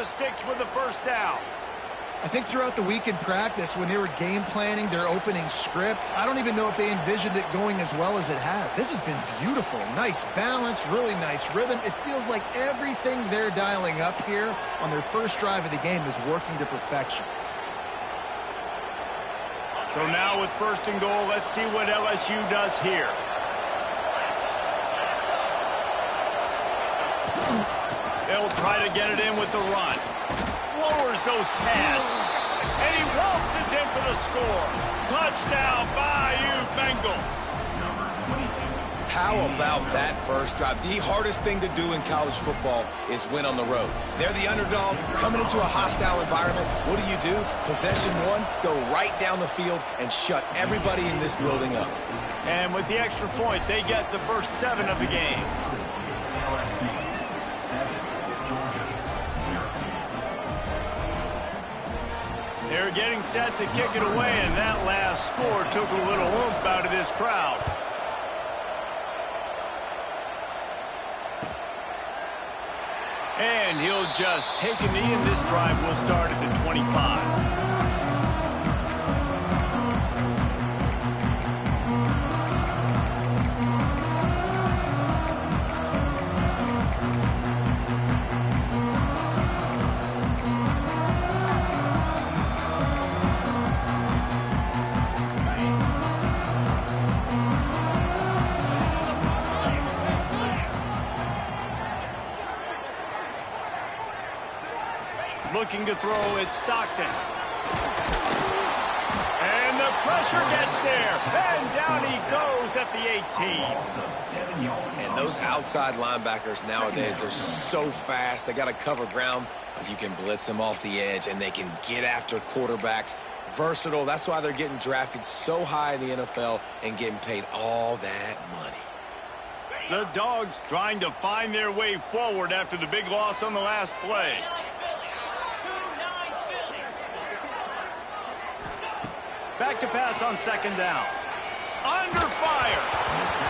the sticks with the first down. I think throughout the week in practice, when they were game planning their opening script, I don't even know if they envisioned it going as well as it has. This has been beautiful. Nice balance, really nice rhythm. It feels like everything they're dialing up here on their first drive of the game is working to perfection. So now with first and goal, let's see what LSU does here. They'll try to get it in with the run. Lowers those pads. And he waltzes in for the score. Touchdown, Bayou Bengals. How about that first drive? The hardest thing to do in college football is win on the road. They're the underdog coming into a hostile environment. What do? Possession one, go right down the field and shut everybody in this building up. And with the extra point, they get the first 7 of the game. They're getting set to kick it away, and that last score took a little oomph out of this crowd. And he'll just take a knee, and this drive will start at the 25. Looking to throw it, Stockton. And the pressure gets there. And down he goes at the 18. And those outside linebackers nowadays, they're so fast. They got to cover ground. You can blitz them off the edge, and they can get after quarterbacks. Versatile. That's why they're getting drafted so high in the NFL and getting paid all that money. The Dogs trying to find their way forward after the big loss on the last play. Back to pass on second down. Under fire.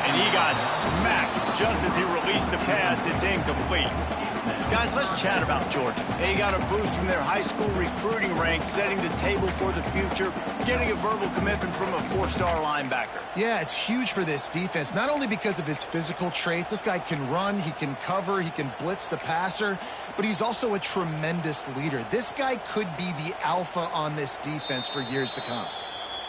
And he got smacked just as he released the pass. It's incomplete. Guys, let's chat about Georgia. They got a boost from their high school recruiting ranks, setting the table for the future, getting a verbal commitment from a 4-star linebacker. Yeah, it's huge for this defense, not only because of his physical traits. This guy can run, he can cover, he can blitz the passer, but he's also a tremendous leader. This guy could be the alpha on this defense for years to come.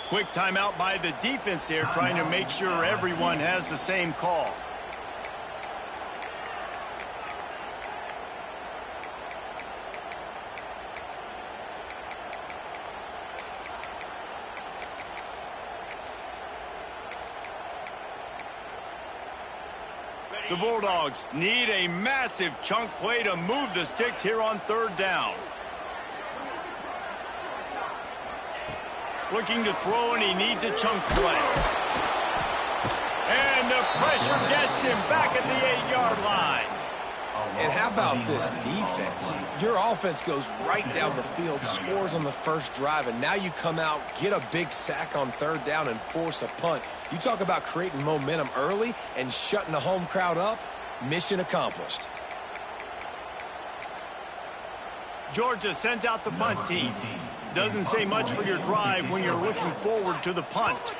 Quick timeout by the defense there, trying to make sure everyone has the same call. The Bulldogs need a massive chunk play to move the sticks here on third down. Looking to throw, and he needs a chunk play. And the pressure gets him back at the 8-yard line. And how about this defense? Your offense goes right down the field, scores on the first drive, and now you come out, get a big sack on third down, and force a punt. You talk about creating momentum early and shutting the home crowd up. Mission accomplished. Georgia sends out the punt team. Doesn't say much for your drive when you're looking forward to the punt.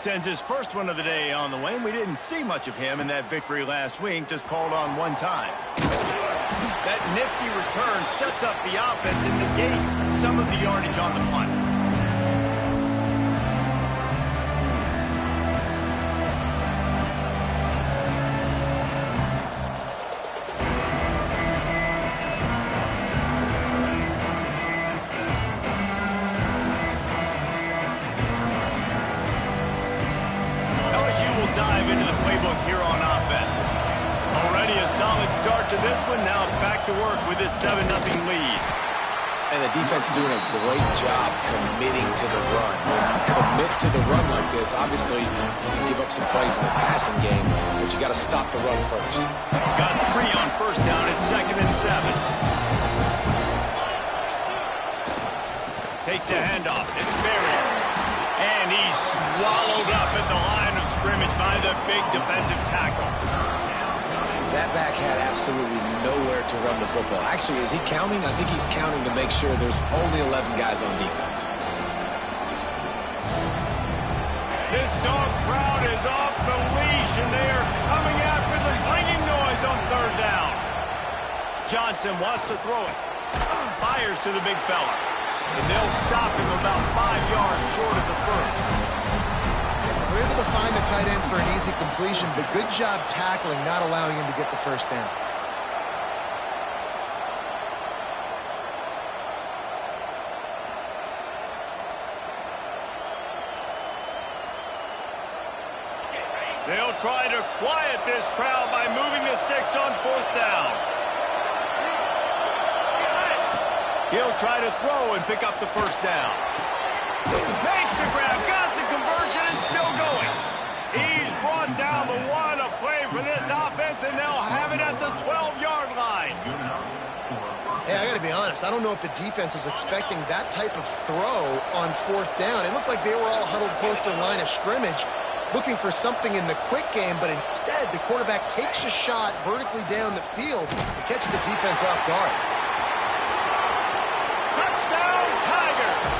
Sends his first one of the day on the way, and we didn't see much of him in that victory last week, just called on one time. That nifty return sets up the offense and negates some of the yardage on the punt. Dive into the playbook here on offense. Already a solid start to this one. Now back to work with this 7-0 lead. And the defense doing a great job committing to the run. When you commit to the run like this, obviously you can give up some plays in the passing game, but you got to stop the run first. Got 3 on first down at 2nd and 7. Takes the handoff. It's buried. And he's swallowed up at the line of scrimmage by the big defensive tackle. That back had absolutely absolutely nowhere to run the football. Actually, is he counting? I think he's counting to make sure there's only 11 guys on defense. This dog crowd is off the leash, and they are coming after them, bringing noise on third down. Johnson wants to throw it. Fires to the big fella. And they'll stop him about 5 yards short of the first. They're able to find the tight end for an easy completion, but good job tackling, not allowing him to get the first down. They'll try to quiet this crowd by moving the sticks on fourth down. He'll try to throw and pick up the first down. Makes the grab, got the conversion, and still going. He's brought down the one, a play for this offense, and they'll have it at the 12-yard line. Hey, I got to be honest. I don't know if the defense was expecting that type of throw on fourth down. It looked like they were all huddled close to the line of scrimmage, looking for something in the quick game, but instead the quarterback takes a shot vertically down the field and catches the defense off guard. Touchdown, Tigers!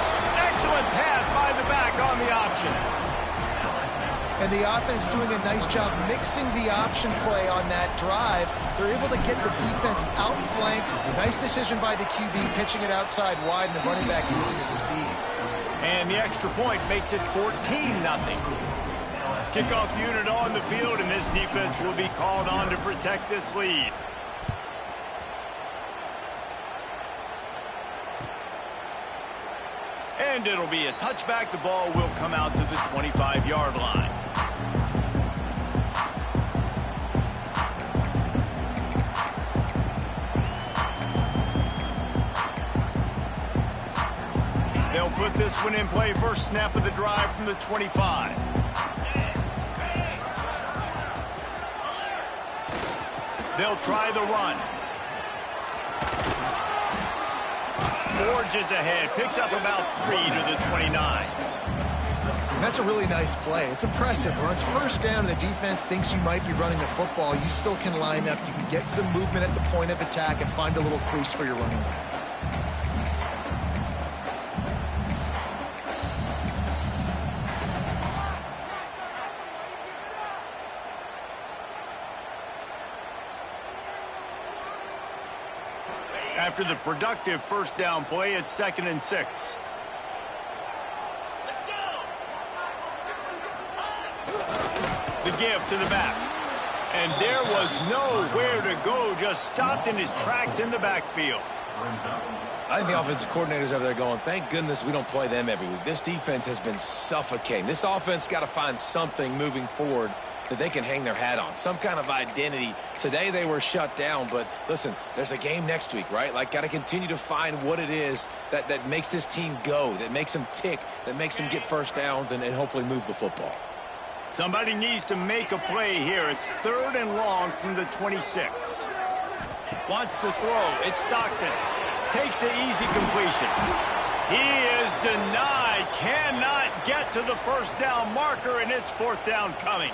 Excellent pass by the back on the option. And the offense doing a nice job mixing the option play on that drive. They're able to get the defense outflanked. Nice decision by the QB, pitching it outside wide, and the running back using his speed. And the extra point makes it 14-0. Kickoff unit on the field, and this defense will be called on to protect this lead. And it'll be a touchback. The ball will come out to the 25-yard line. They'll put this one in play. First snap of the drive from the 25. They'll try the run. Forges ahead, picks up about 3 to the 29. And that's a really nice play. It's impressive. When it's first down and the defense thinks you might be running the football, you still can line up. You can get some movement at the point of attack and find a little crease for your running back. After the productive first down play, it's 2nd and 6. The give to the back. And there was nowhere to go, just stopped in his tracks in the backfield. I think the offensive coordinators over there going, thank goodness we don't play them every week. This defense has been suffocating. This offense got to find something moving forward that they can hang their hat on, some kind of identity. Today they were shut down, but listen, there's a game next week, right? Like, got to continue to find what it is that makes this team go, that makes them tick, that makes them get first downs and hopefully move the football. Somebody needs to make a play here. It's 3rd and long from the 26. Wants to throw. It's Stockton. Takes the easy completion. He is denied. Cannot get to the first down marker, and it's 4th down coming.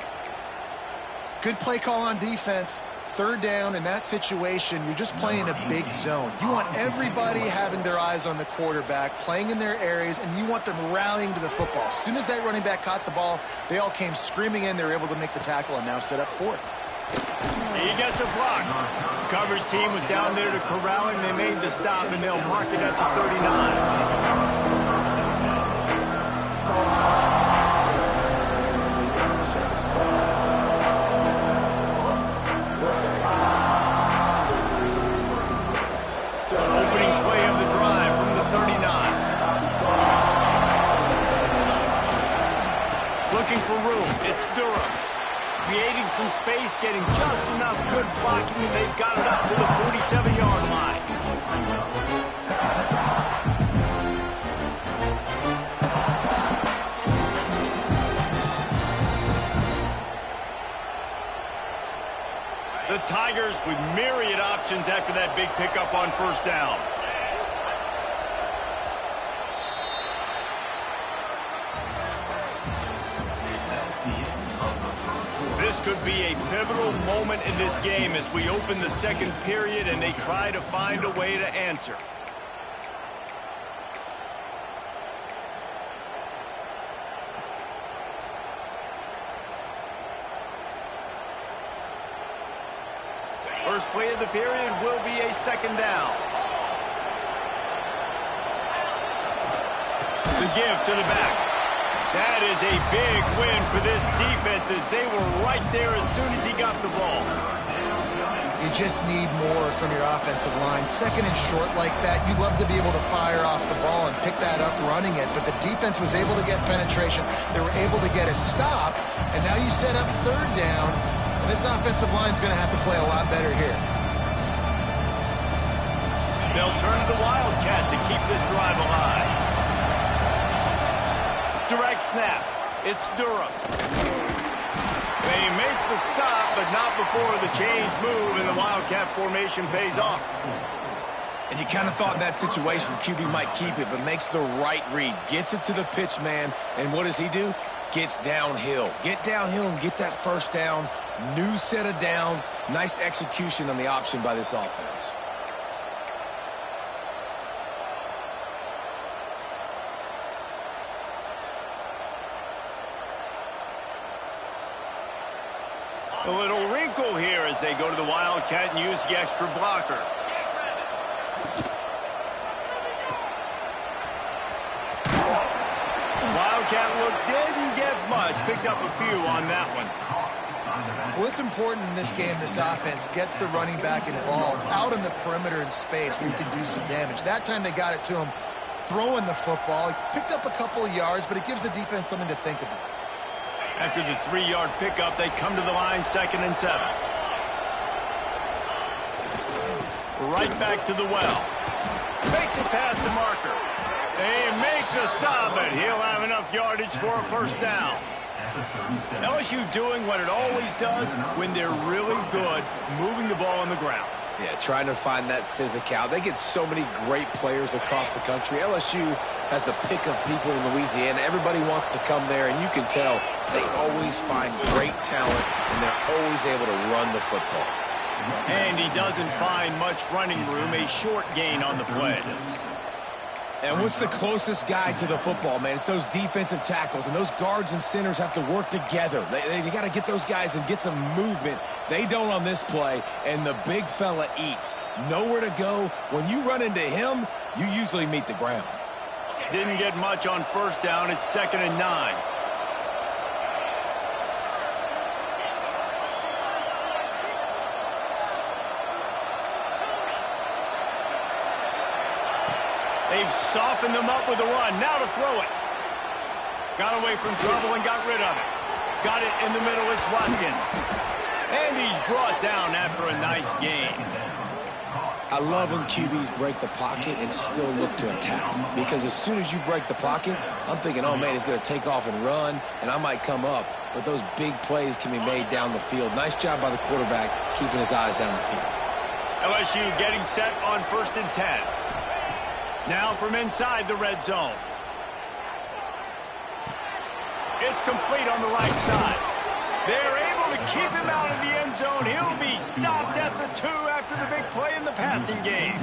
Good play call on defense. 3rd down in that situation, you're just playing a big zone. You want everybody having their eyes on the quarterback, playing in their areas, and you want them rallying to the football. As soon as that running back caught the ball, they all came screaming in. They were able to make the tackle and now set up 4th. He gets a block. Coverage team was down there to corral him. They made the stop, and they'll mark it at the 39. For room, it's Durham creating some space, getting just enough good blocking, and they've got it up to the 47-yard line. The Tigers with myriad options after that big pickup on first down. This could be a pivotal moment in this game as we open the second period and they try to find a way to answer. First play of the period will be a second down. The give to the back. That is a big win for this defense as they were right there as soon as he got the ball. You just need more from your offensive line. Second and short like that, you'd love to be able to fire off the ball and pick that up running it, but the defense was able to get penetration. They were able to get a stop, and now you set up third down, and this offensive line is going to have to play a lot better here. They'll turn to the Wildcat to keep this drive alive. Direct snap. It's Durham. They make the stop, but not before the chains move and the Wildcat formation pays off. And you kind of thought in that situation QB might keep it, but makes the right read. Gets it to the pitch man, and what does he do? Gets downhill. Get downhill and get that first down. New set of downs. Nice execution on the option by this offense. A little wrinkle here as they go to the Wildcat and use the extra blocker. Wildcat look didn't get much. Picked up a few on that one. Well, it's important in this game this offense gets the running back involved out on the perimeter in space where you can do some damage. That time they got it to him throwing the football. He picked up a couple of yards, but it gives the defense something to think about. After the 3-yard pickup, they come to the line 2nd and 7. Right back to the well. Makes it past the marker. They make the stop, but he'll have enough yardage for a first down. LSU doing what it always does when they're really good, moving the ball on the ground. Yeah, trying to find that physical. They get so many great players across the country. LSU has the pick of people in Louisiana. Everybody wants to come there, and you can tell they always find great talent, and they're always able to run the football. And he doesn't find much running room, a short gain on the play. And what's the closest guy to the football, man? It's those defensive tackles, and those guards and centers have to work together. They got to get those guys and get some movement. They don't on this play, and the big fella eats. Nowhere to go. When you run into him, you usually meet the ground. Didn't get much on first down. It's 2nd and 9. They've softened them up with a run. Now to throw it. Got away from trouble and got rid of it. Got it in the middle. It's Watkins. And he's brought down after a nice gain. I love when QBs break the pocket and still look to attack. Because as soon as you break the pocket, I'm thinking, oh, man, he's going to take off and run, and I might come up. But those big plays can be made down the field. Nice job by the quarterback keeping his eyes down the field. LSU getting set on 1st and 10. Now from inside the red zone. It's complete on the right side. They're able to keep him out of the end zone. He'll be stopped at the 2 after the big play in the passing game.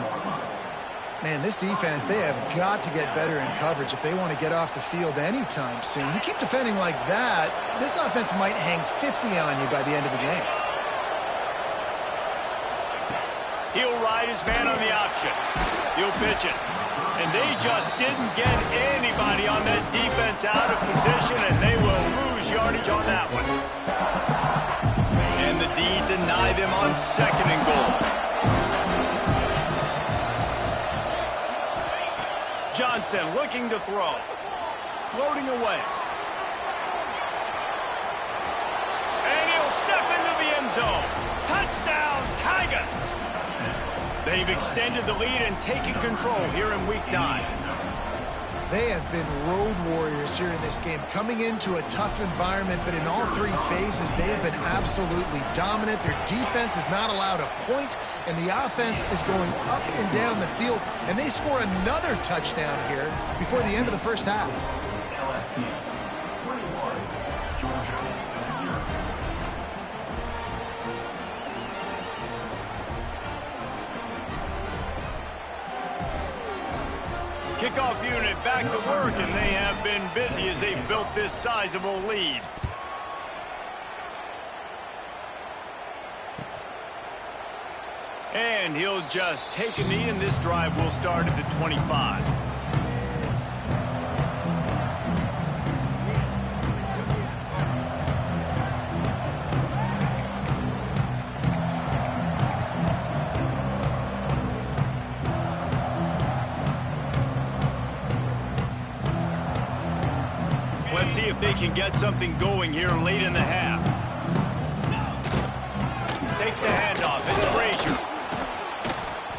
Man, this defense, they have got to get better in coverage if they want to get off the field anytime soon. You keep defending like that, this offense might hang 50 on you by the end of the game. He'll ride his man on the option. He'll pitch it. And they just didn't get anybody on that defense out of position, and they will lose yardage on that one. And the D deny them on 2nd and goal. Johnson looking to throw. Floating away. And he'll step into the end zone. Touchdown, Tigers! They've extended the lead and taken control here in Week 9. They have been road warriors here in this game, coming into a tough environment, but in all 3 phases, they have been absolutely dominant. Their defense is not allowed a point, and the offense is going up and down the field, and they score another touchdown here before the end of the first half. Kickoff unit back to work, and they have been busy as they've built this sizable lead. And he'll just take a knee, and this drive will start at the 25. Let's see if they can get something going here late in the half. Takes the handoff. It's Frazier.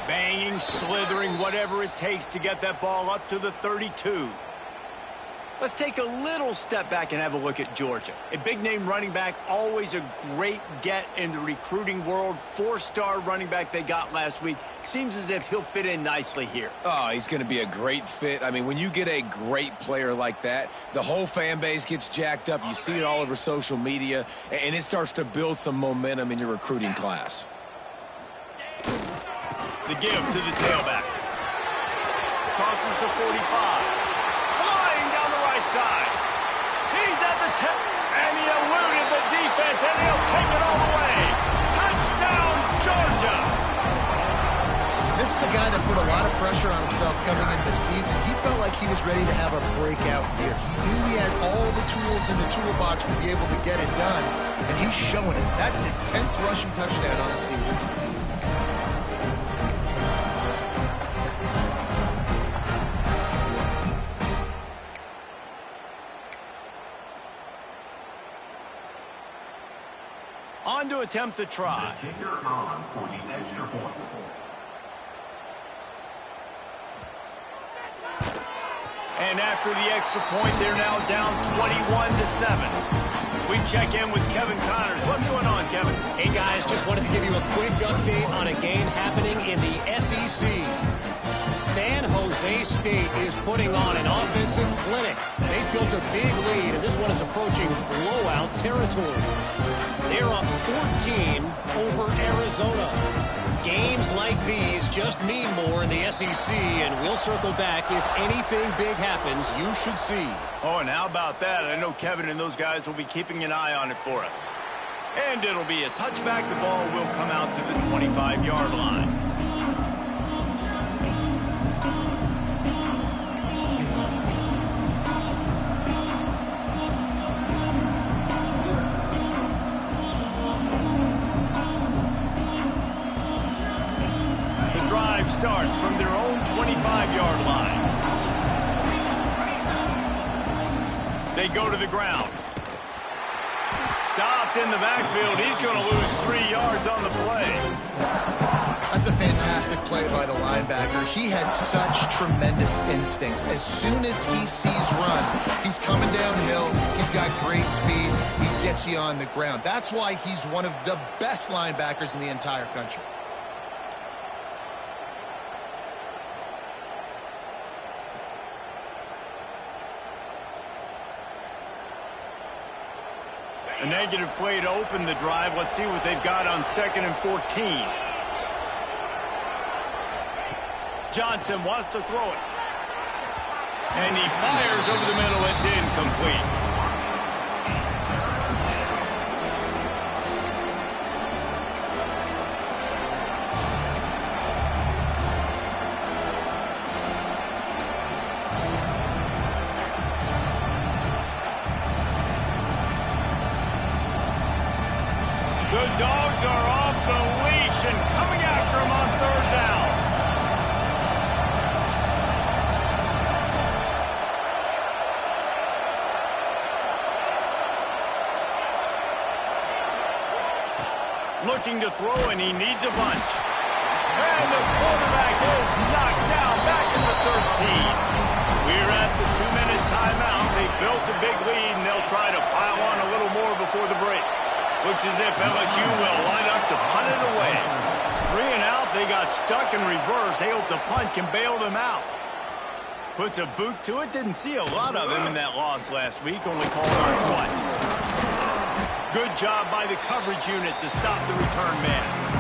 Banging, slithering, whatever it takes to get that ball up to the 32. Let's take a little step back and have a look at Georgia. A big-name running back, always a great get in the recruiting world. 4-star running back they got last week. Seems as if he'll fit in nicely here. Oh, he's going to be a great fit. I mean, when you get a great player like that, the whole fan base gets jacked up. You see it all over social media, and it starts to build some momentum in your recruiting class. The give to the tailback. Crosses the 45. Flying down the right side. He's at the 10. And he eluded the defense, and he'll take it all the way. Touchdown, Georgia. This is a guy that put a lot of pressure on himself coming into the season. He felt like he was ready to have a breakout year. He knew he had all the tools in the toolbox to be able to get it done, and he's showing it. That's his 10th rushing touchdown on the season. On to attempt the try. The kicker on for the extra point. And after the extra point, they're now down 21-7. We check in with Kevin Connors. What's going on, Kevin? Hey, guys, just wanted to give you a quick update on a game happening in the SEC. San Jose State is putting on an offensive clinic. They built a big lead, and this one is approaching blowout territory. They're up 14 over Arizona. Games like these just mean more in the SEC, and we'll circle back. If anything big happens, you should see. Oh, and how about that? I know Kevin and those guys will be keeping an eye on it for us. And it'll be a touchback. The ball will come out to the 25-yard line. Starts from their own 25-yard line. They go to the ground. Stopped in the backfield. He's going to lose 3 yards on the play. That's a fantastic play by the linebacker. He has such tremendous instincts. As soon as he sees run, he's coming downhill. He's got great speed. He gets you on the ground. That's why he's one of the best linebackers in the entire country. A negative play to open the drive. Let's see what they've got on 2nd and 14. Johnson wants to throw it. And he fires over the middle. It's incomplete. The Dogs are off the leash and coming after him on 3rd down. Looking to throw, and he needs a bunch. And the quarterback is knocked down back in the 13. We're at the 2-minute timeout. They built a big lead, and they'll try to pile on a little more before the break. Looks as if LSU will line up to punt it away. 3 and out, they got stuck in reverse. They hope the punt can bail them out. Puts a boot to it. Didn't see a lot of him in that loss last week. Only called on twice. Good job by the coverage unit to stop the return man.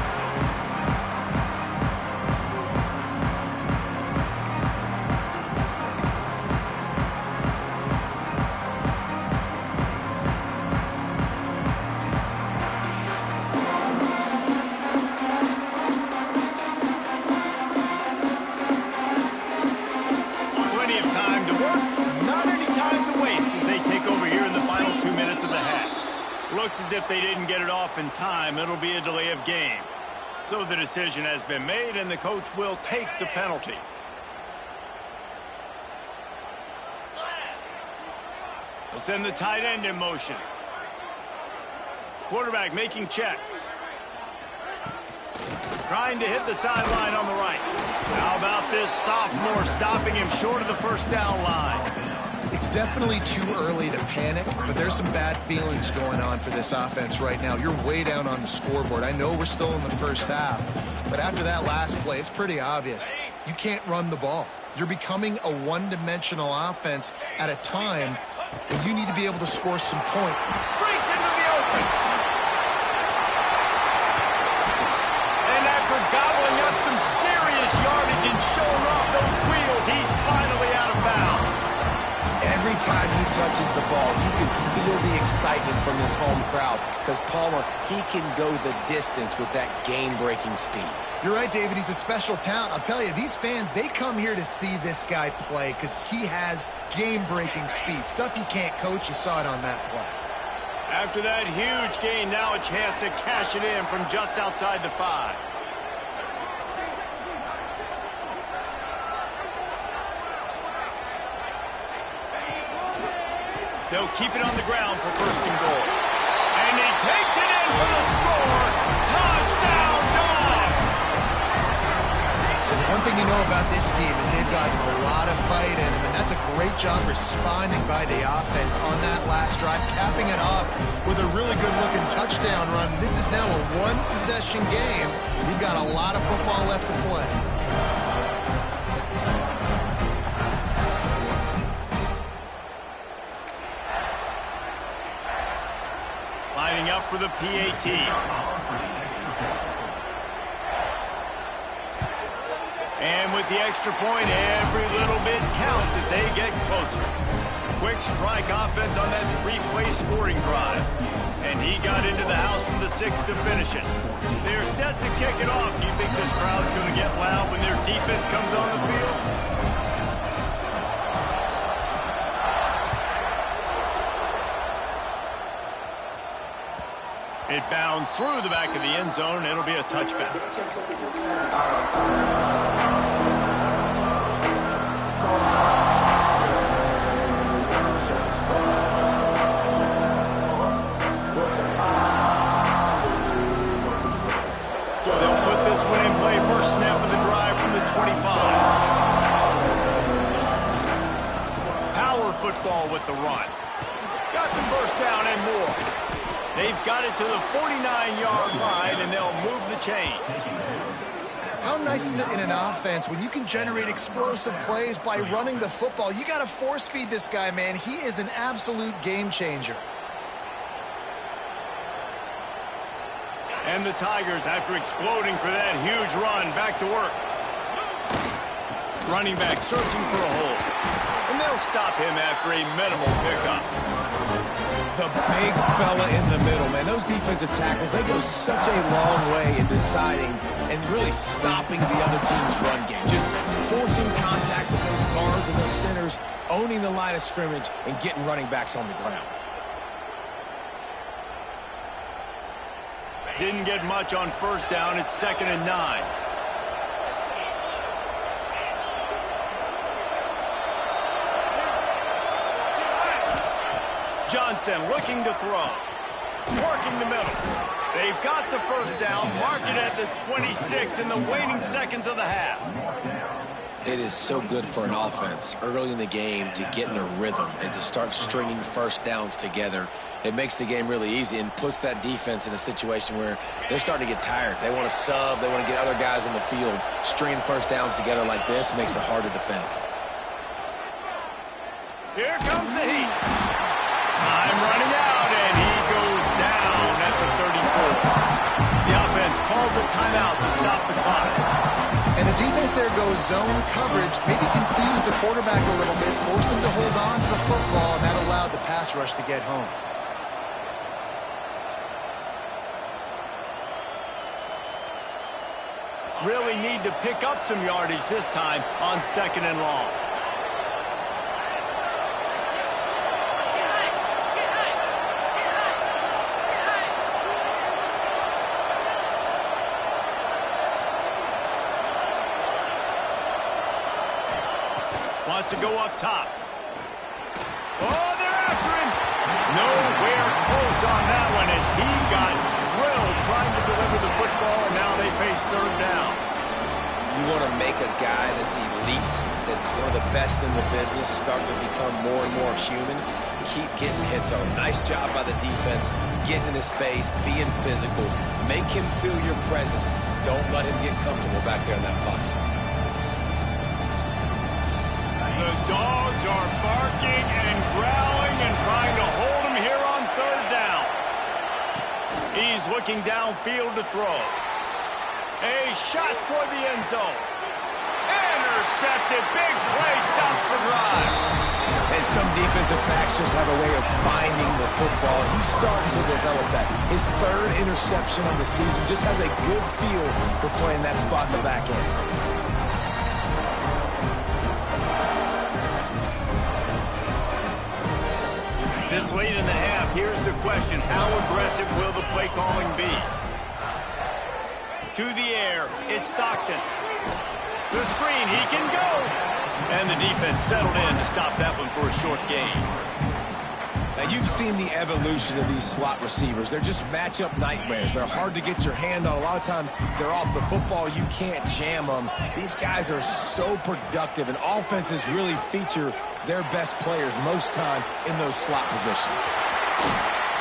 if they didn't get it off in time, it'll be a delay of game. So the decision has been made, and the coach will take the penalty. They'll send the tight end in motion. Quarterback making checks. Trying to hit the sideline on the right. How about this sophomore stopping him short of the first down line? It's definitely too early to panic, but there's some bad feelings going on for this offense right now. You're way down on the scoreboard. I know we're still in the first half, but after that last play, it's pretty obvious. You can't run the ball. You're becoming a one-dimensional offense at a time when you need to be able to score some points. Breaks into the open. And after gobbling up some serious yardage and showing off those wheels, he's finally out of bounds. Every time he touches the ball, you can feel the excitement from this home crowd because Palmer, he can go the distance with that game-breaking speed. You're right, David. He's a special talent. I'll tell you, these fans, they come here to see this guy play because he has game-breaking speed. Stuff you can't coach. You saw it on that play. After that huge gain, now a chance to cash it in from just outside the 5. They'll keep it on the ground for first and goal. And he takes it in for the score. Touchdown, Dogs! One thing you know about this team is they've got a lot of fight in them, and that's a great job responding by the offense on that last drive, capping it off with a really good-looking touchdown run. This is now a one-possession game. We've got a lot of football left to play. Lining up for the PAT. And with the extra point, every little bit counts as they get closer. Quick strike offense on that 3-play scoring drive. And he got into the house from the 6 to finish it. They're set to kick it off. Do you think this crowd's going to get loud when their defense comes on the field? It bounds through the back of the end zone. It'll be a touchback. They'll put this one in play. First snap of the drive from the 25. Power football with the run. Got the first down and more. They've got it to the 49-yard line, and they'll move the chains. How nice is it in an offense when you can generate explosive plays by running the football? You got to force feed this guy, man. He is an absolute game changer. And the Tigers, after exploding for that huge run, back to work. Running back searching for a hole. And they'll stop him after a minimal pickup. The big fella in the middle, man. Those defensive tackles, they go such a long way in deciding and really stopping the other team's run game. Just forcing contact with those guards and those centers, owning the line of scrimmage, and getting running backs on the ground. Didn't get much on first down. It's 2nd and 9. Johnson looking to throw. Working the middle. They've got the first down. Mark it at the 26 in the waning seconds of the half. It is so good for an offense early in the game to get in a rhythm and to start stringing first downs together. It makes the game really easy and puts that defense in a situation where they're starting to get tired. They want to sub. They want to get other guys in the field. Stringing first downs together like this makes it hard to defend. Here comes the heat. Time running out, and he goes down at the 34. The offense calls a timeout to stop the clock. And the defense there goes zone coverage, maybe confused the quarterback a little bit, forced him to hold on to the football, and that allowed the pass rush to get home. Really need to pick up some yardage this time on 2nd and long. wants to go up top. Oh, they're after him. Nowhere close on that one as he got drilled trying to deliver the football, and now they face third down. You want to make a guy that's elite, that's one of the best in the business, start to become more and more human. Keep getting hits on him. Nice job by the defense, getting in his face, being physical. Make him feel your presence. Don't let him get comfortable back there in that pocket. The dogs are barking and growling and trying to hold him here on third down. He's looking downfield to throw. A shot toward the end zone. Intercepted. Big play. Stops the drive. And some defensive backs just have a way of finding the football. He's starting to develop that. His third interception of the season just has a good feel for playing that spot in the back end. This late in the half, here's the question. How aggressive will the play calling be? To the air, it's Stockton. The screen, he can go. And the defense settled in to stop that one for a short gain. Now, you've seen the evolution of these slot receivers. They're just matchup nightmares. They're hard to get your hand on. A lot of times, they're off the football. You can't jam them. These guys are so productive, and offenses really feature their best players most time in those slot positions.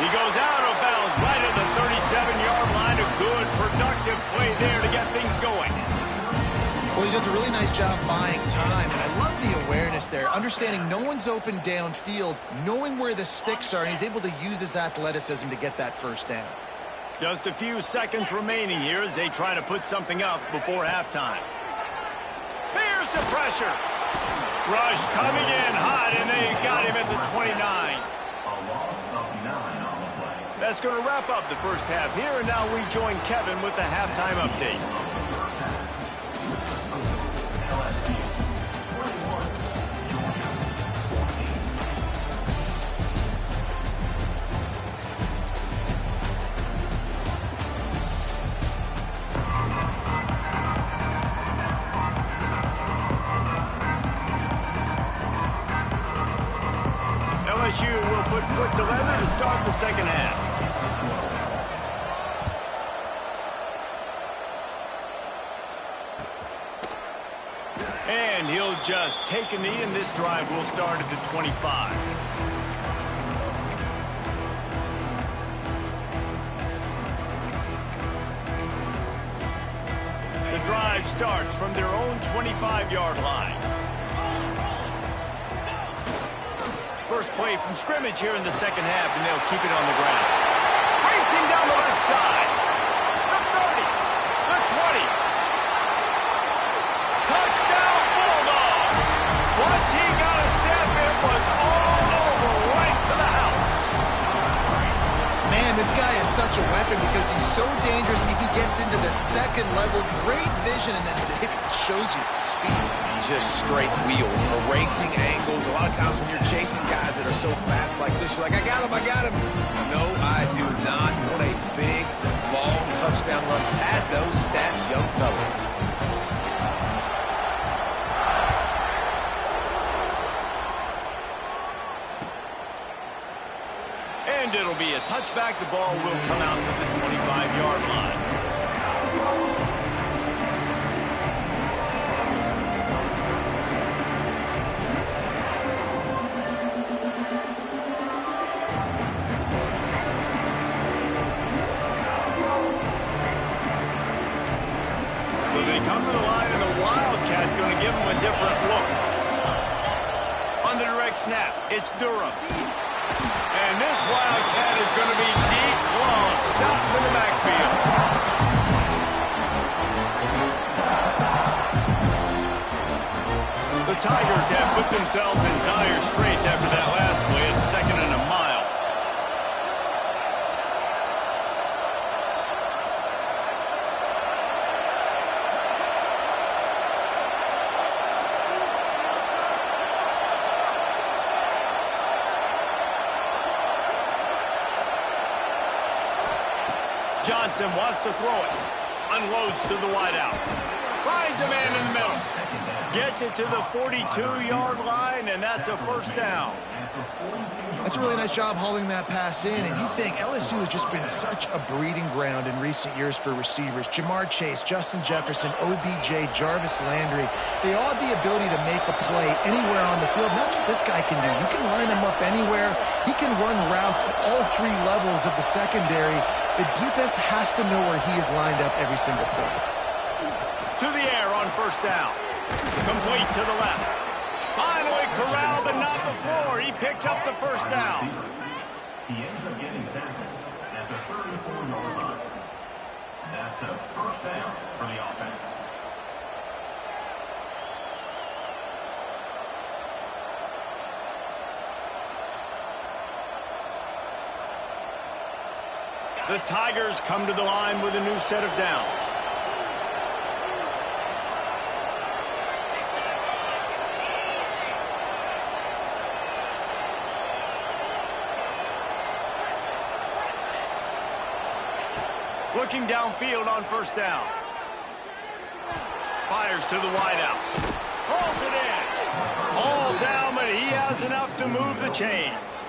He goes out of bounds right at the 37-yard line. A good, productive play there to get things going. Well, he does a really nice job buying time, and I love the awareness there, understanding no one's open downfield, knowing where the sticks are, and he's able to use his athleticism to get that first down. Just a few seconds remaining here as they try to put something up before halftime. Here's the pressure. Rush coming in hot, and they got him at the 29. That's going to wrap up the first half here, and now we join Kevin with the halftime update. LSU will put foot to leather to start the second half. And he'll just take a knee, and this drive will start at the 25. The drive starts from their own 25-yard line. First play from scrimmage here in the second half, and they'll keep it on the ground. Racing down the left side. The 30. The 20. Touchdown Bulldogs. Once he got a step, it was all over right to the house. Man, this guy is such a weapon because he's so dangerous. If he gets into the second level, great vision, and then David shows you the speed. Just straight wheels, erasing angles. A lot of times when you're chasing guys that are so fast like this, you're like, I got him, I got him. No, I do not want a big, long touchdown run. Pad those stats, young fella. And it'll be a touchback. The ball will come out to the 25-yard line. So they come to the line, and the Wildcat going to give them a different look. On the direct snap, it's Durham. And this Wildcat is going to be deep long, stopped in the backfield. The Tigers have put themselves in dire straits after that last play at 2nd and a mile. Johnson wants to throw it. Unloads to the wideout. Finds a man in the middle. Gets it to the 42-yard line, and that's a first down. That's a really nice job hauling that pass in, and you think LSU has just been such a breeding ground in recent years for receivers. Jamar Chase, Justin Jefferson, OBJ, Jarvis Landry, they all have the ability to make a play anywhere on the field, and that's what this guy can do. You can line him up anywhere. He can run routes at all three levels of the secondary. The defense has to know where he is lined up every single play. To the air on first down. Complete to the left. Finally corralled, but not before. He picks up the first down. He ends up getting tackled at the 34-yard line. That's a first down for the offense. The Tigers come to the line with a new set of downs. Looking downfield on first down. Fires to the wideout. Hauls it in. All down, but he has enough to move the chains.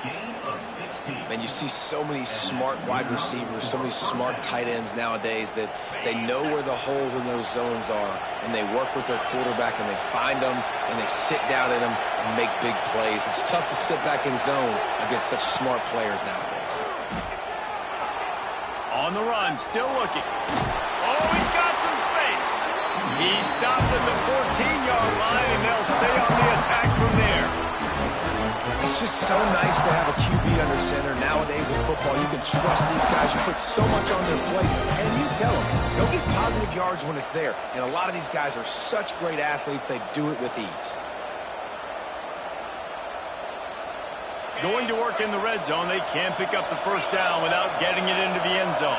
And you see so many smart wide receivers, so many smart tight ends nowadays that they know where the holes in those zones are, and they work with their quarterback, and they find them, and they sit down in them and make big plays. It's tough to sit back in zone against such smart players nowadays. On the run, still looking. Oh, he's got some space. He stopped at the 14-yard line, and they'll stay on the attack from there. It's just so nice to have a QB under center. Nowadays in football, you can trust these guys. You put so much on their plate, and you tell them, go get positive yards when it's there. And a lot of these guys are such great athletes, they do it with ease. Going to work in the red zone, they can't pick up the first down without getting it into the end zone.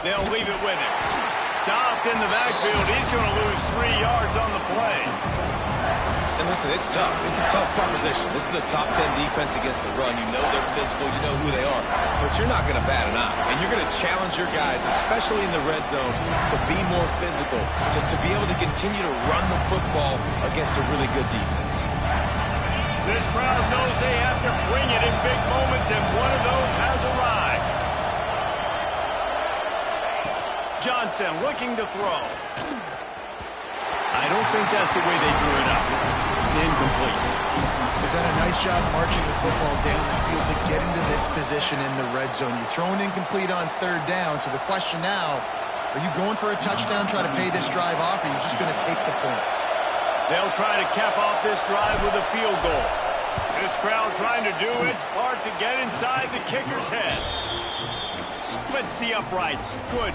They'll leave it with him. Stopped in the backfield. He's going to lose 3 yards on the play. And listen, it's tough. It's a tough proposition. This is the top 10 defense against the run. You know they're physical. You know who they are. But you're not going to bat an eye. And you're going to challenge your guys, especially in the red zone, to be more physical, to be able to continue to run the football against a really good defense. This crowd knows they have to bring it in big moments, and one of those has arrived. Johnson looking to throw. I don't think that's the way they drew it up. Incomplete. They've done a nice job marching the football down the field to get into this position in the red zone. You throw an incomplete on third down, so the question now, are you going for a touchdown, try to pay this drive off, or are you just going to take the points? They'll try to cap off this drive with a field goal. This crowd trying to do its part to get inside the kicker's head. Splits the uprights. Good.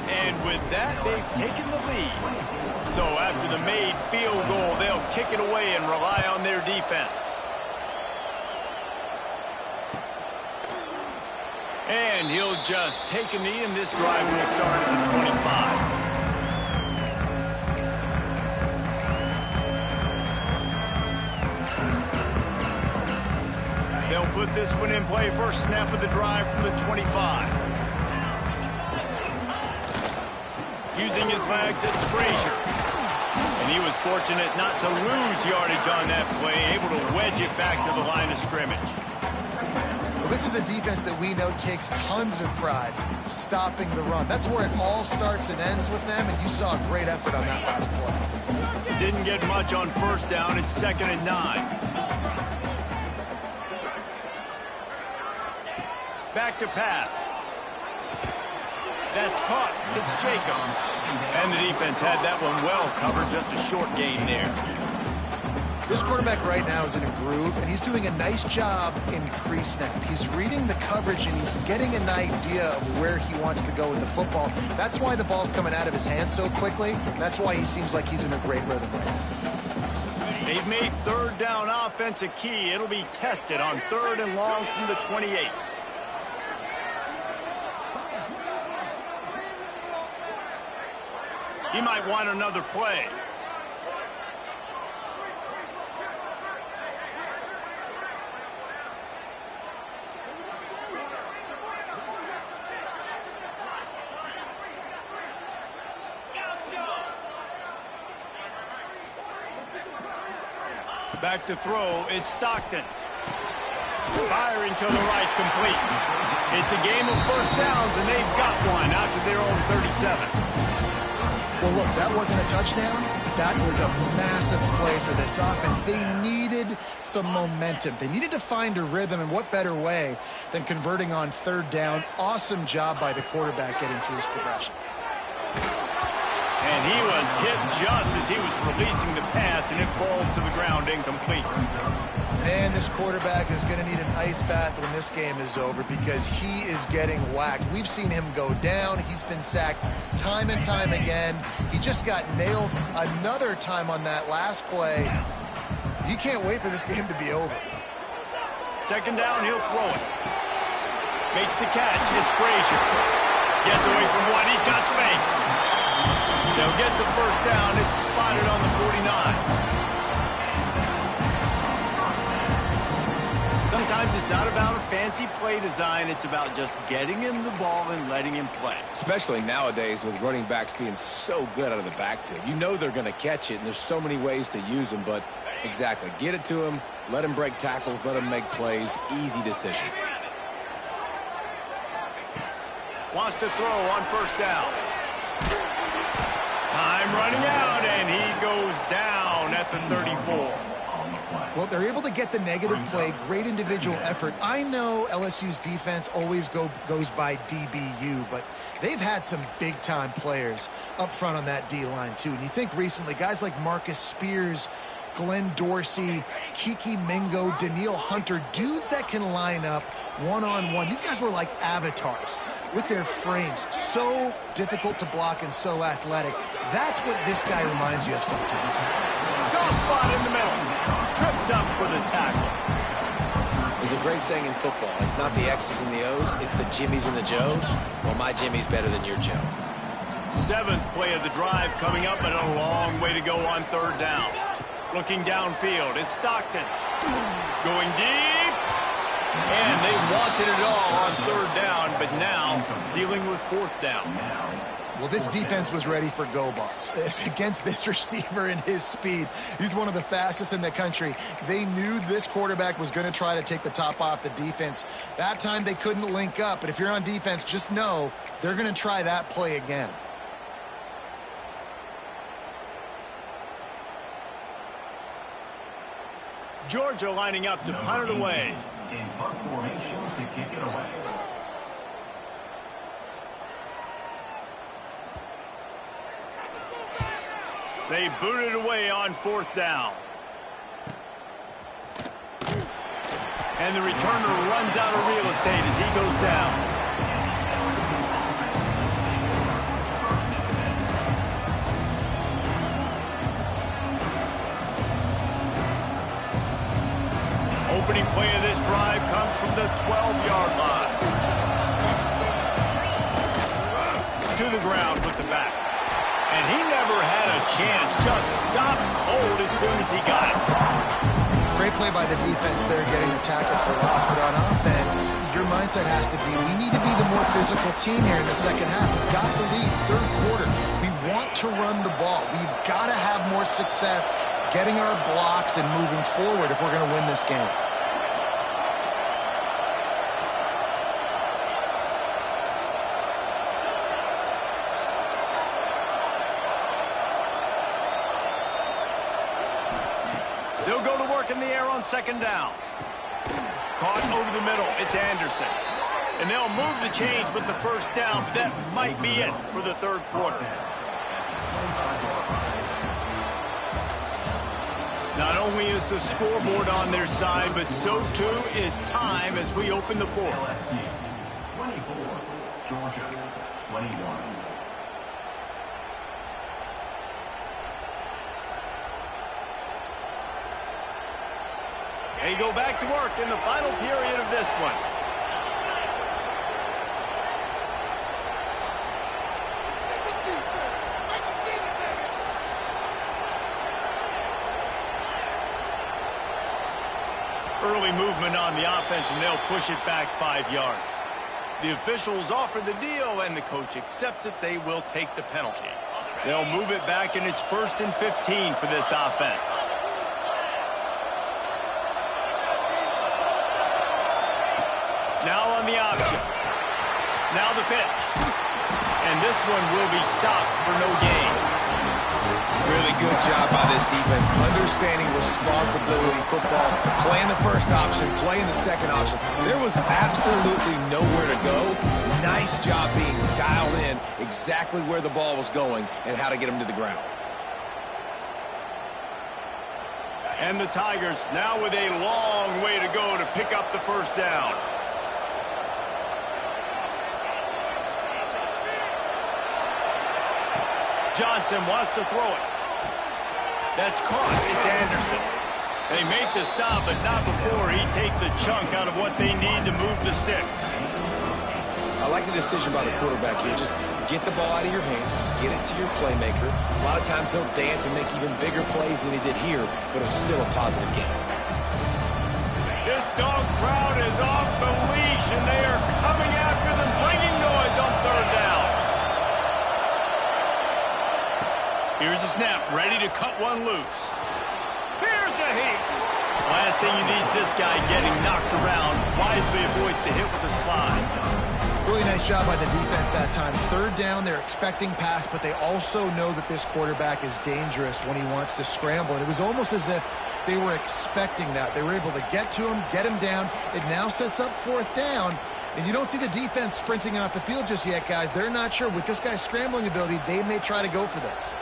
And with that, they've taken the lead. So after the made field goal, they'll kick it away and rely on their defense. And he'll just take a knee, and this drive will start at the 25. They'll put this one in play. First snap of the drive from the 25. Using his legs, it's Frazier. And he was fortunate not to lose yardage on that play, able to wedge it back to the line of scrimmage. Well, this is a defense that we know takes tons of pride stopping the run. That's where it all starts and ends with them, and you saw a great effort on that last play. Didn't get much on first down. It's 2nd and 9. Back to pass. That's caught. It's Jacobs. And the defense had that one well covered. Just a short gain there. This quarterback right now is in a groove, and he's doing a nice job in pre-snap. He's reading the coverage, and he's getting an idea of where he wants to go with the football. That's why the ball's coming out of his hands so quickly. That's why he seems like he's in a great rhythm right now. They've made third down offense a key. It'll be tested on 3rd and long from the 28. He might want another play. Back to throw, it's Stockton. Firing to the right, complete. It's a game of first downs, and they've got one out to their own 37. Well, look, that wasn't a touchdown. That was a massive play for this offense. They needed some momentum. They needed to find a rhythm, and what better way than converting on third down. Awesome job by the quarterback getting through his progression. And he was hit just as he was releasing the pass, and it falls to the ground incomplete. Man, this quarterback is going to need an ice bath when this game is over because he is getting whacked. We've seen him go down. He's been sacked time and time again. He just got nailed another time on that last play. He can't wait for this game to be over. Second down, he'll throw it. Makes the catch. It's Frazier. Gets away from one. He's got space. They'll get the first down. It's spotted on the 49. Sometimes it's not about a fancy play design. It's about just getting him the ball and letting him play. Especially nowadays with running backs being so good out of the backfield. You know they're going to catch it, and there's so many ways to use them. But exactly, get it to him, let him break tackles, let him make plays. Easy decision. Wants to throw on first down. Time running out, and he goes down at the 34. Well, they're able to get the negative play, great individual effort. I know LSU's defense always goes by DBU, but they've had some big-time players up front on that D-line, too. And you think recently, guys like Marcus Spears, Glenn Dorsey, Kiki Mingo, Daniil Hunter, dudes that can line up one-on-one. These guys were like avatars with their frames. So difficult to block and so athletic. That's what this guy reminds you of sometimes. Soft spot in the middle. Tripped up for the tackle. There's a great saying in football. It's not the X's and the O's, it's the Jimmies and the Joes. Well, my Jimmy's better than your Joe. Seventh play of the drive coming up, and a long way to go on third down. Looking downfield, it's Stockton. Going deep. And they wanted it all on third down, but now dealing with fourth down. Well, this defense was ready for go balls against this receiver and his speed. He's one of the fastest in the country. They knew this quarterback was going to try to take the top off the defense. That time they couldn't link up, but if you're on defense, just know they're going to try that play again. Georgia lining up to punt it away. In punt formation to kick it away. They boot it away on fourth down. And the returner runs out of real estate as he goes down. Opening play of this drive comes from the 12-yard line. To the ground with the back. And he never had a chance. Just stopped cold as soon as he got it. Great play by the defense there, getting the tackle for loss. But on offense, your mindset has to be, we need to be the more physical team here in the second half. We've got the lead, third quarter. We want to run the ball. We've got to have more success getting our blocks and moving forward if we're going to win this game. They'll go to work in the air on second down. Caught over the middle. It's Anderson. And they'll move the chains with the first down. That might be it for the third quarter. Not only is the scoreboard on their side, but so too is time as we open the fourth. 24, Georgia 21. They go back to work in the final period of this one. Early movement on the offense, and they'll push it back 5 yards. The officials offer the deal, and the coach accepts it. They will take the penalty. They'll move it back, and it's 1st and 15 for this offense. on the option. Now the pitch. And this one will be stopped for no gain. Really good job by this defense. Understanding responsibility football. Playing the first option, playing the second option. There was absolutely nowhere to go. Nice job being dialed in exactly where the ball was going and how to get him to the ground. And the Tigers now with a long way to go to pick up the first down. Johnson wants to throw it. That's caught. It's Anderson. They make the stop, but not before he takes a chunk out of what they need to move the sticks. I like the decision by the quarterback here. Just get the ball out of your hands, get it to your playmaker. A lot of times he'll dance and make even bigger plays than he did here, but it was still a positive game. This dog crowd is off the leash, and they are coming after them, bringing noise on third down. Here's the snap, ready to cut one loose. Here's a heat. Last thing you need is this guy getting knocked around. Wisely avoids the hit with a slide. Really nice job by the defense that time. Third down, they're expecting pass, but they also know that this quarterback is dangerous when he wants to scramble. And it was almost as if they were expecting that. They were able to get to him, get him down. It now sets up fourth down. And you don't see the defense sprinting off the field just yet, guys. They're not sure. With this guy's scrambling ability, they may try to go for this.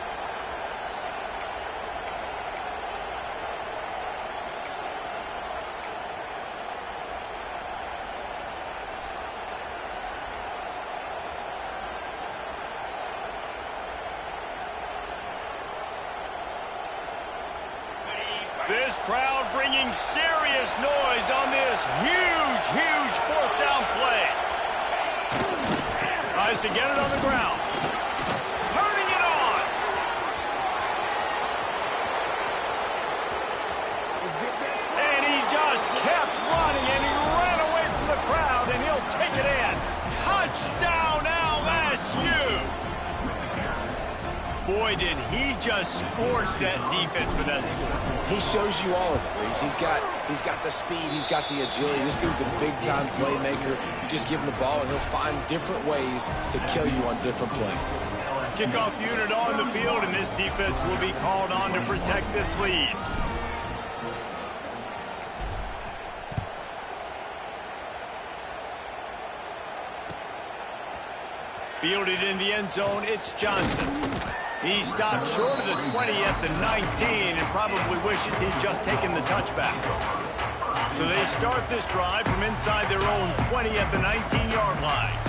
This crowd bringing serious noise on this huge fourth down play. Tries to get it on the ground. Turning it on. And he just kept running, and he ran away from the crowd, and he'll take it in. Touchdown, LSU. Boy, did he just scorch that defense for that score. He shows you all of it, Reese. He's got the speed, he's got the agility. This dude's a big-time playmaker. You just give him the ball, and he'll find different ways to kill you on different plays. Kickoff unit on the field, and this defense will be called on to protect this lead. Fielded in the end zone, it's Johnson. He stopped short of the 20 at the 19 and probably wishes he'd just taken the touchback. So they start this drive from inside their own 20 at the 19-yard line.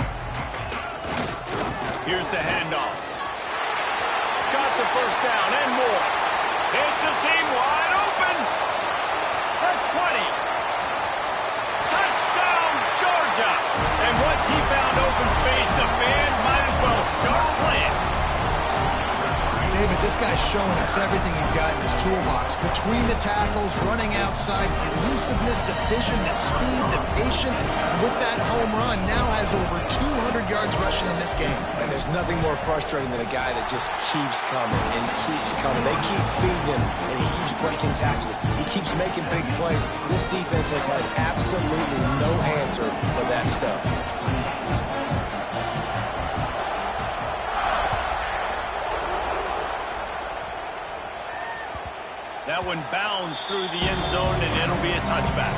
Here's the handoff. Got the first down and more. It's a seam wide open. The 20. Touchdown, Georgia. And once he found open space, the band might as well start playing. David, this guy's showing us everything he's got in his toolbox. Between the tackles, running outside, the elusiveness, the vision, the speed, the patience. With that home run, now has over 200 yards rushing in this game. And there's nothing more frustrating than a guy that just keeps coming and keeps coming. They keep feeding him, and he keeps breaking tackles. He keeps making big plays. This defense has had absolutely no answer for that stuff. That one bounds through the end zone, and it'll be a touchback.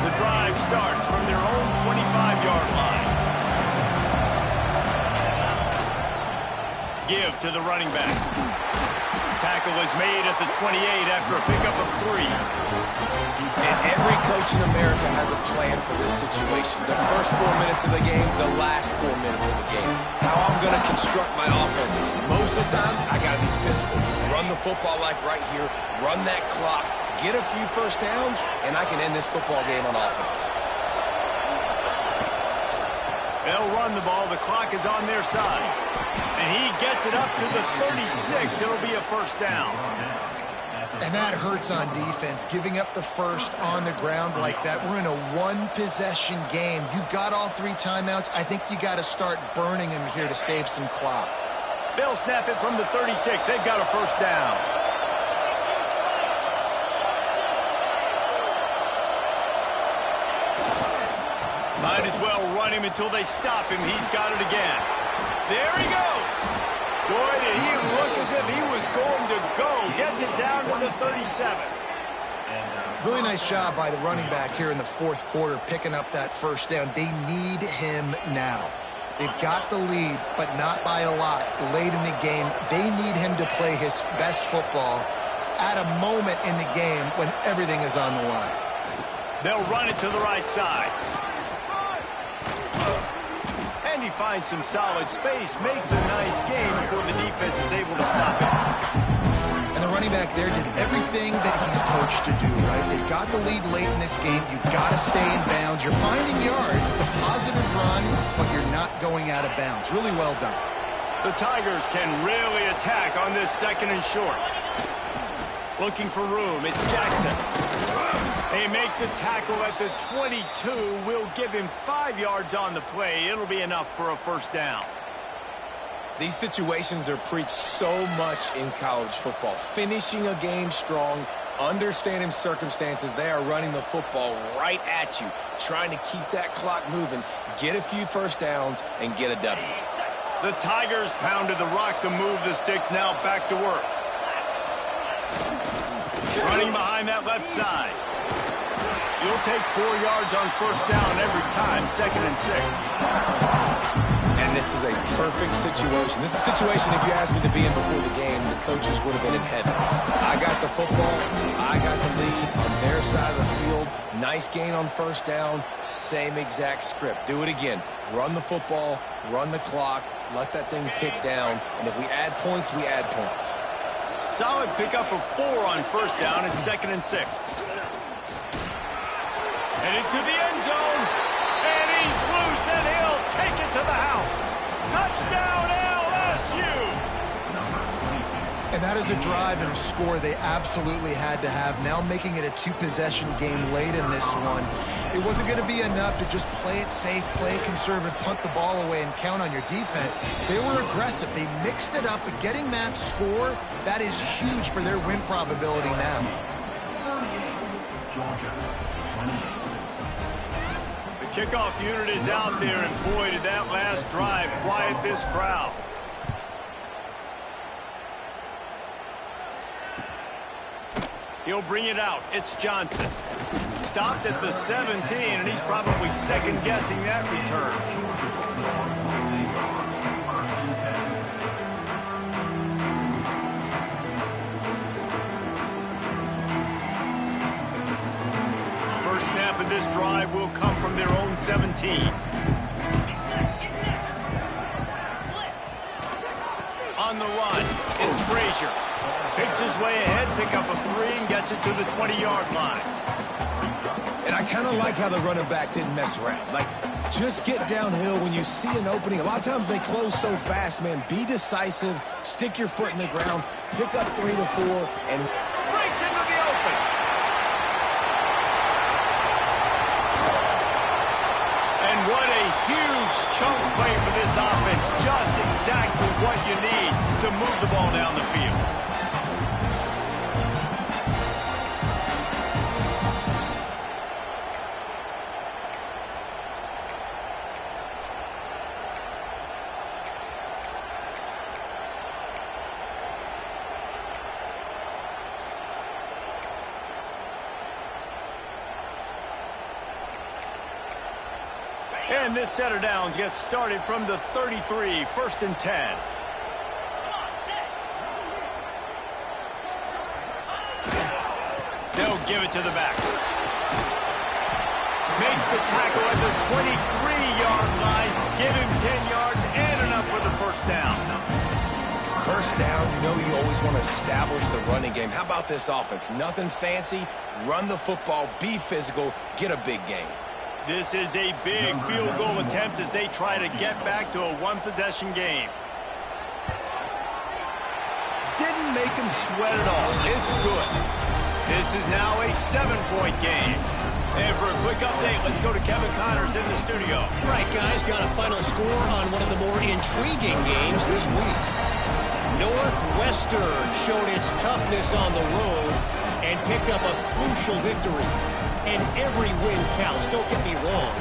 The drive starts from their own 25-yard line. Give to the running back. Tackle is made at the 28 after a pickup of 3. And every coach in America has a plan for this situation. The first 4 minutes of the game, the last 4 minutes of the game. How I'm going to construct my offense. Most of the time, I got to be physical. Run the football like right here. Run that clock. Get a few first downs, and I can end this football game on offense. They'll run the ball. The clock is on their side. And he gets it up to the 36. It'll be a first down. And that hurts on defense, giving up the first on the ground like that. We're in a one-possession game. You've got all 3 timeouts. I think you got to start burning them here to save some clock. They'll snap it from the 36. They've got a first down. Might as well run him until they stop him. He's got it again. There he goes. Boy, did he look as if he was going to go. Gets it down to the 37. Really nice job by the running back here in the 4th quarter, picking up that first down. They need him now. They've got the lead, but not by a lot late in the game. They need him to play his best football at a moment in the game when everything is on the line. They'll run it to the right side. And he finds some solid space, makes a nice game before the defense is able to stop it. And the running back there did everything that he's coached to do, right? They've got the lead late in this game. You've got to stay in bounds. You're finding yards. It's a positive run, but you're not going out of bounds. Really well done. The Tigers can really attack on this 2nd and short. Looking for room. It's Jackson. They make the tackle at the 22. Will give him 5 yards on the play. It'll be enough for a first down. These situations are preached so much in college football. Finishing a game strong, understanding circumstances. They are running the football right at you, trying to keep that clock moving, get a few first downs, and get a W. The Tigers pounded the rock to move the sticks. Now back to work. Running behind that left side. You'll take 4 yards on first down every time, 2nd and 6. And this is a perfect situation. This is a situation, if you asked me to be in before the game, the coaches would have been in heaven. I got the football. I got the lead on their side of the field. Nice gain on first down. Same exact script. Do it again. Run the football, run the clock, let that thing tick down. And if we add points, we add points. Solid pickup of 4 on first down. It's 2nd and 6. Headed to the end zone. And he's loose, and he'll take it to the house. Touchdown, LSU! And that is a drive and a score they absolutely had to have. Now making it a 2-possession game late in this one. It wasn't going to be enough to just play it safe, play it conservative, punt the ball away, and count on your defense. They were aggressive. They mixed it up, but getting that score, that is huge for their win probability now. The kickoff unit is out there, and boy, did that last drive quiet this crowd. He'll bring it out. It's Johnson. Stopped at the 17, and he's probably second-guessing that return. First snap of this drive will come from their own 17. On the run, it's Frazier. Picks his way ahead, pick up a 3, and gets it to the 20-yard line. And I kind of like how the running back didn't mess around. Like, just get downhill when you see an opening. A lot of times they close so fast, man. Be decisive, stick your foot in the ground, pick up 3 to 4, and breaks into the open. And what a huge chunk play for this offense. Just exactly what you need to move the ball down the field. And this set of downs gets started from the 33, 1st and 10. They'll give it to the back. Makes the tackle at the 23-yard line. Give him 10 yards and enough for the first down. First down, you know you always want to establish the running game. How about this offense? Nothing fancy. Run the football, be physical, get a big gain. This is a big field goal attempt as they try to get back to a one-possession game. didn't make him sweat at all. It's good. This is now a 7-point game. And for a quick update, let's go to Kevin Connors in the studio. Right, guys, got a final score on one of the more intriguing games this week. Northwestern showed its toughness on the road and picked up a crucial victory. And every win counts, don't get me wrong.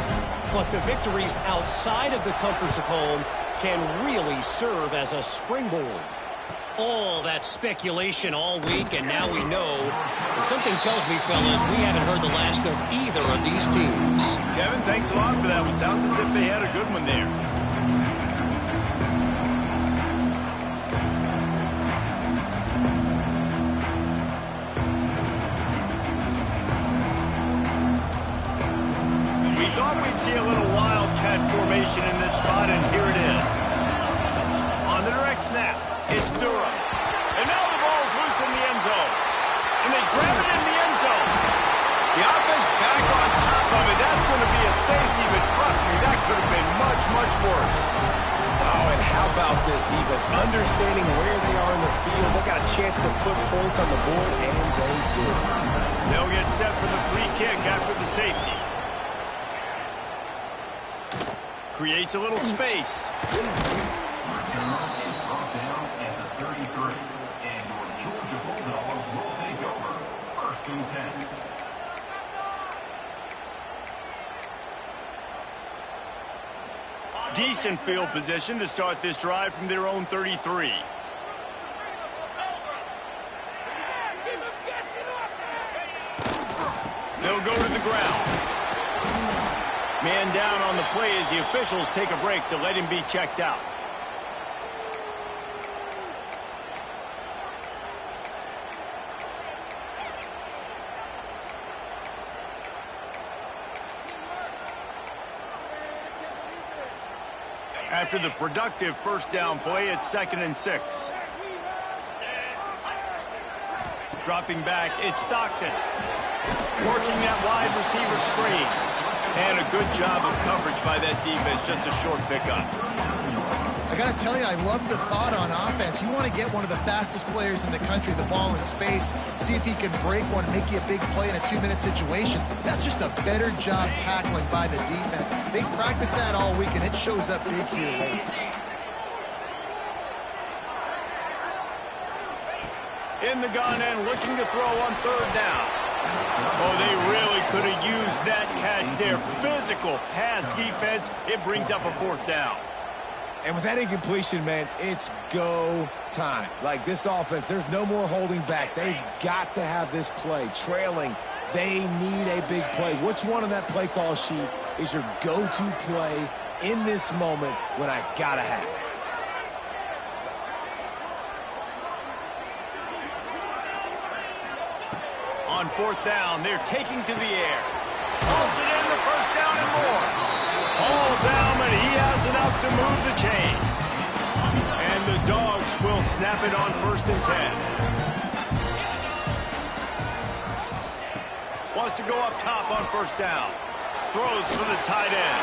But the victories outside of the comforts of home can really serve as a springboard. All that speculation all week, and now we know. And something tells me, fellas, we haven't heard the last of either of these teams. Kevin, thanks a lot for that one. Sounds as if they had a good one there. We thought we'd see a little wildcat formation in this spot, and here it is. On the direct snap. It's Durham. And now the ball's loose in the end zone. And they grab it in the end zone. The offense back on top of it. That's going to be a safety, but trust me, that could have been much, much worse. Oh, and how about this defense? Understanding where they are in the field. They got a chance to put points on the board, and they did. They'll get set for the free kick after the safety. Creates a little space. Decent field position to start this drive from their own 33. They'll go to the ground. Man down on the play as the officials take a break to let him be checked out. After the productive first down play, it's 2nd and 6. Dropping back, it's Stockton. Working that wide receiver screen. And a good job of coverage by that defense, just a short pickup. I got to tell you, I love the thought on offense. You want to get one of the fastest players in the country the ball in space, see if he can break one and make you a big play in a 2-minute situation. That's just a better job tackling by the defense. They practice that all week, and it shows up big here late. In the gun and looking to throw on 3rd down. Oh, they really could have used that catch there. Physical pass defense. It brings up a 4th down. And with that incompletion, man, it's go time. Like this offense, there's no more holding back. They've got to have this play. Trailing, they need a big play. Which one on that play call sheet is your go-to play in this moment when I gotta have it? On 4th down, they're taking to the air. Pulls it in the 1st down and more. All down, but he has enough to move the chains. And the Dogs will snap it on 1st and 10. Wants to go up top on 1st down. Throws for the tight end.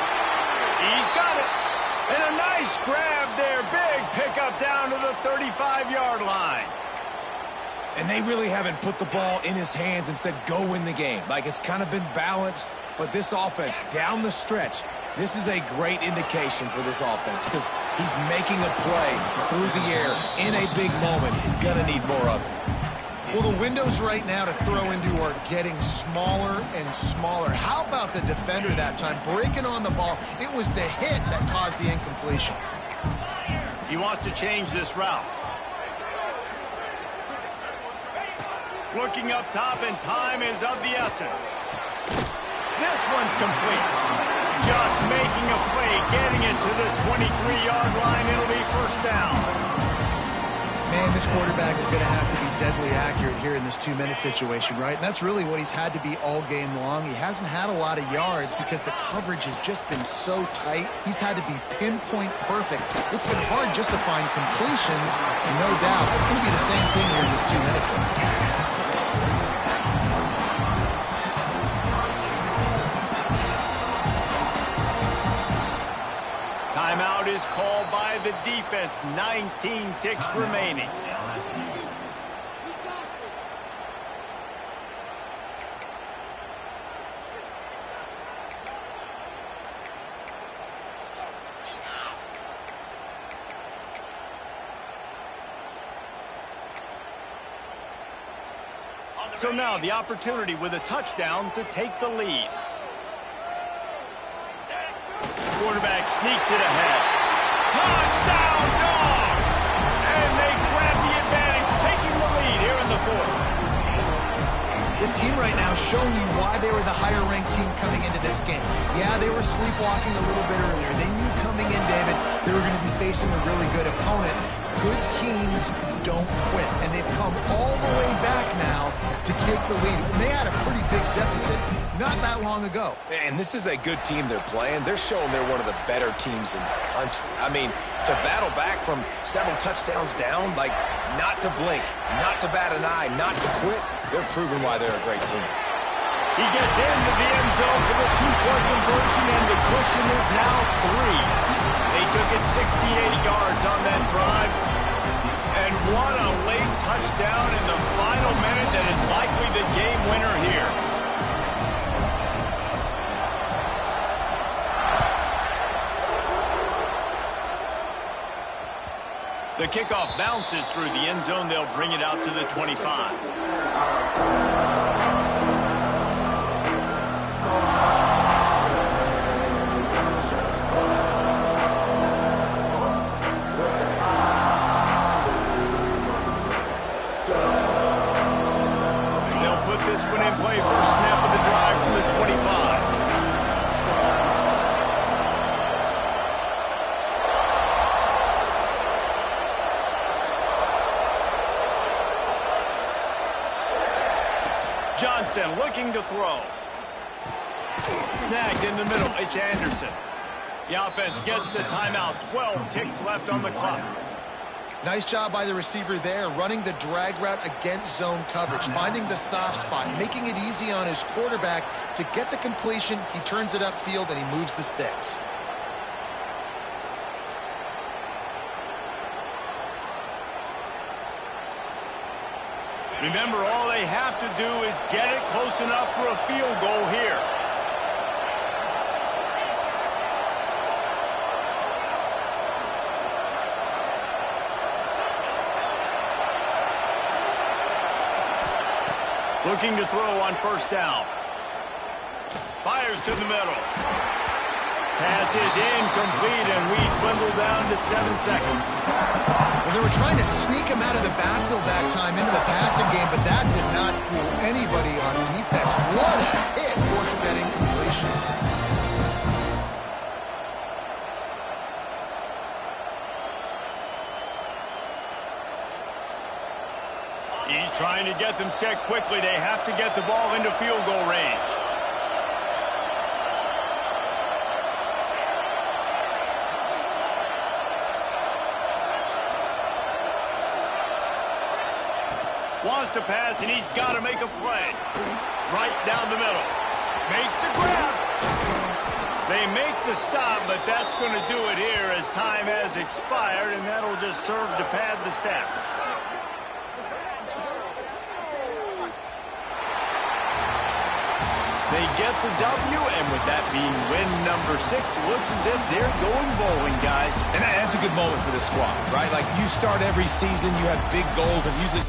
He's got it. And a nice grab there. Big pickup down to the 35-yard line. And they really haven't put the ball in his hands and said, go win the game. Like, it's kind of been balanced, but this offense, down the stretch, this is a great indication for this offense because he's making a play through the air in a big moment. Gonna need more of it. Well, the windows right now to throw into are getting smaller and smaller. How about the defender that time? Breaking on the ball. It was the hit that caused the incompletion. He wants to change this route. Looking up top, and time is of the essence. This one's complete. Just making a play, getting it to the 23-yard line. It'll be 1st down. Man, this quarterback is going to have to be deadly accurate here in this 2-minute situation, right? And that's really what he's had to be all game long. He hasn't had a lot of yards because the coverage has just been so tight. He's had to be pinpoint perfect. It's been hard just to find completions, no doubt. It's going to be the same thing here in this 2-minute game. Timeout Timeout is called by the defense. 19 ticks remaining. So now the opportunity with a touchdown to take the lead. Quarterback sneaks it ahead. Touchdown, Dogs! And they grab the advantage, taking the lead here in the fourth. This team right now is showing you why they were the higher-ranked team coming into this game. Yeah, they were sleepwalking a little bit earlier. They knew coming in, David, they were going to be facing a really good opponent. Good teams don't quit, and they've come all the way back now to take the lead. And they had a pretty big deficit not that long ago. And this is a good team they're playing. They're showing they're one of the better teams in the country. I mean, to battle back from several touchdowns down, like not to blink, not to bat an eye, not to quit, they're proving why they're a great team. He gets into the end zone for the two-point conversion, and the cushion is now 3. They took it 68 yards on that drive. And what a late touchdown in the final minute that is likely the game winner here. The kickoff bounces through the end zone. They'll bring it out to the 25. This one in play, first snap of the drive from the 25. Johnson looking to throw. Snagged in the middle, it's Anderson. The offense gets the timeout. 12 ticks left on the clock. Nice job by the receiver there, running the drag route against zone coverage, finding the soft spot, making it easy on his quarterback to get the completion. He turns it upfield, and he moves the sticks. Remember, all they have to do is get it close enough for a field goal here. Looking to throw on first down. Fires to the middle. Pass is incomplete, and we dwindle down to 7 seconds. Well, they were trying to sneak him out of the backfield that time into the passing game, but that did not fool anybody on defense. What a hit, forcing that incompletion. He's trying to get them set quickly. They have to get the ball into field goal range. Wants to pass, and he's got to make a play. Right down the middle. Makes the grab. They make the stop, but that's going to do it here as time has expired, and that'll just serve to pad the stats. They get the W, and with that being win number 6, looks as if they're going bowling, guys. And that's a good moment for this squad, right? Like, you start every season, you have big goals, and usually